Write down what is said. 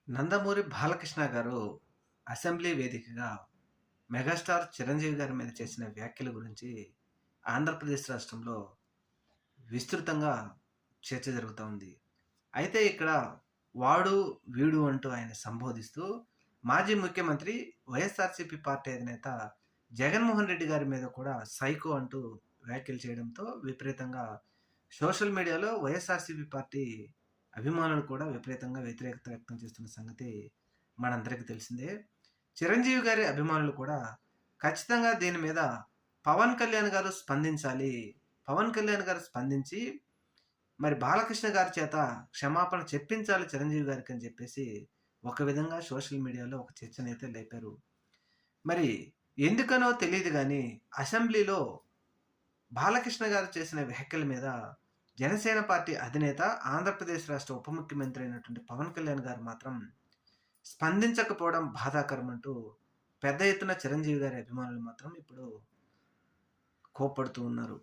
నందమూరి బాలకృష్ణ గారు అసెంబ్లీ వేదికగా మెగాస్టార్ చిరంజీవి గారి మీద చేసిన వ్యాఖ్యల గురించి ఆంధ్రప్రదేశ్ రాష్ట్రంలో విస్తృతంగా చర్చ జరుగుతూ ఉంది. అయితే ఇక్కడ వాడు, వీడు అంటూ ఆయన సంబోధిస్తూ మాజీ ముఖ్యమంత్రి వైఎస్ఆర్‌సీపీ పార్టీ అధినేత జగన్మోహన్ రెడ్డి గారి మీద కూడా సైకో అంటూ వ్యాఖ్యలు చేయడంతో విపరీతంగా సోషల్ మీడియాలో వైఎస్ఆర్‌సీపీ పార్టీ అభిమానులు కూడా విపరీతంగా వ్యతిరేకత వ్యక్తం చేస్తున్న సంగతి మనందరికీ తెలిసిందే. చిరంజీవి గారి అభిమానులు కూడా ఖచ్చితంగా దీని మీద పవన్ కళ్యాణ్ గారు స్పందించాలి. పవన్ కళ్యాణ్ గారు స్పందించి మరి బాలకృష్ణ గారి చేత క్షమాపణ చెప్పించాలి చిరంజీవి గారికి అని చెప్పేసి ఒక విధంగా సోషల్ మీడియాలో ఒక చర్చనైతే లేపారు. మరి ఎందుకనో తెలీదు గానీ అసెంబ్లీలో బాలకృష్ణ గారు చేసిన వ్యాఖ్యల మీద జనసేన పార్టీ అధినేత, ఆంధ్రప్రదేశ్ రాష్ట్ర ఉప ముఖ్యమంత్రి అయినటువంటి పవన్ కళ్యాణ్ గారు మాత్రం స్పందించకపోవడం బాధాకరం అంటూ పెద్ద ఎత్తున చిరంజీవి గారి అభిమానులు మాత్రం ఇప్పుడు కోప్పడుతూ ఉన్నారు.